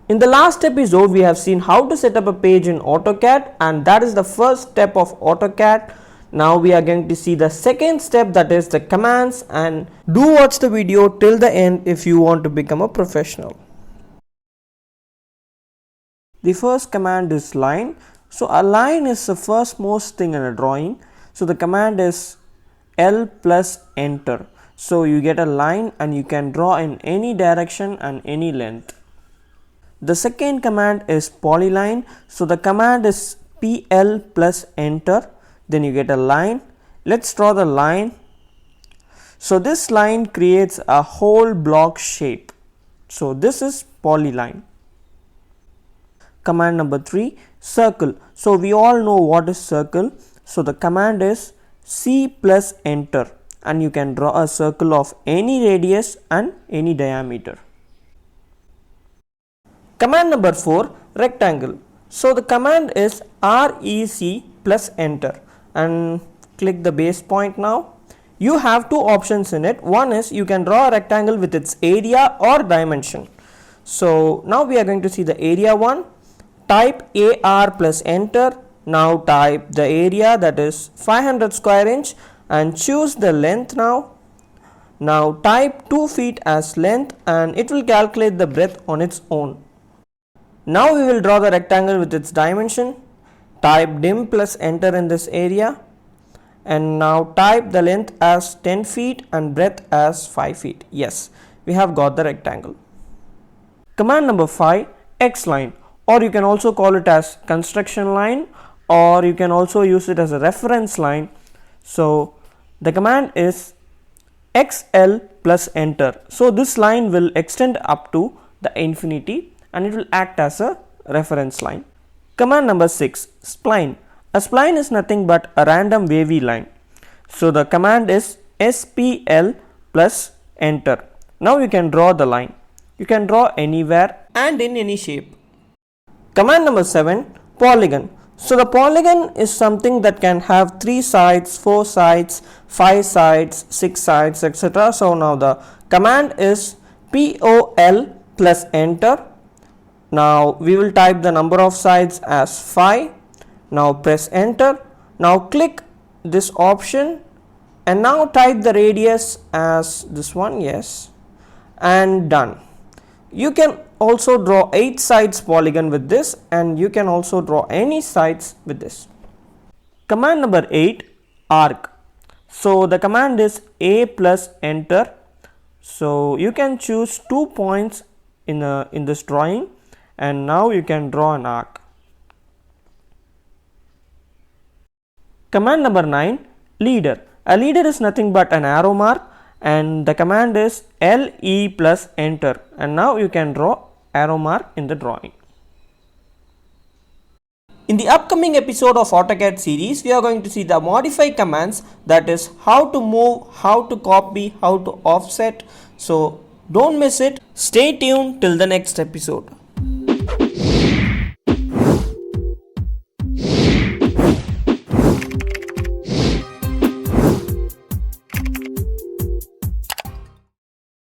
In the last episode, we have seen how to set up a page in AutoCAD, and that is the first step of AutoCAD. Now we are going to see the second step, that is the commands, and do watch the video till the end if you want to become a professional. The first command is line. So a line is the first most thing in a drawing. So the command is L plus enter. So you get a line and you can draw in any direction and any length. The second command is Polyline. So the command is PL plus enter. Then you get a line. Let's draw the line. So this line creates a whole block shape. So this is Polyline. Command number 3, circle. So we all know what is circle. So the command is C plus enter, and you can draw a circle of any radius and any diameter. Command number 4, rectangle. So the command is REC plus enter, and click the base point. Now you have two options in it. One is you can draw a rectangle with its area or dimension. So now we are going to see the area one. Type AR plus enter. Now type the area, that is 500 square inch, and choose the length now. Now type 2 feet as length and it will calculate the breadth on its own. Now we will draw the rectangle with its dimension. Type dim plus enter in this area, and now type the length as 10 feet and breadth as 5 feet. Yes, we have got the rectangle. Command number 5, X line, or you can also call it as construction line, or you can also use it as a reference line. So the command is XL plus enter. So this line will extend up to the infinity and it will act as a reference line. Command number 6, spline. A spline is nothing but a random wavy line. So the command is SPL plus enter. Now you can draw the line. You can draw anywhere and in any shape. Command number 7, polygon. So the polygon is something that can have 3 sides, 4 sides, 5 sides, 6 sides, etc. So now the command is POL plus enter. Now we will type the number of sides as 5. Now press enter. Now click this option and now type the radius as this one, yes, and done. You can also draw 8 sides polygon with this, and you can also draw any sides with this. Command number 8, arc. So the command is A plus enter. So you can choose 2 points in this drawing, and now you can draw an arc. Command number 9, leader. A leader is nothing but an arrow mark, and the command is LE plus enter, and now you can draw arrow mark in the drawing. In the upcoming episode of AutoCAD series, we are going to see the modify commands, that is how to move, how to copy, how to offset. So don't miss it. Stay tuned till the next episode.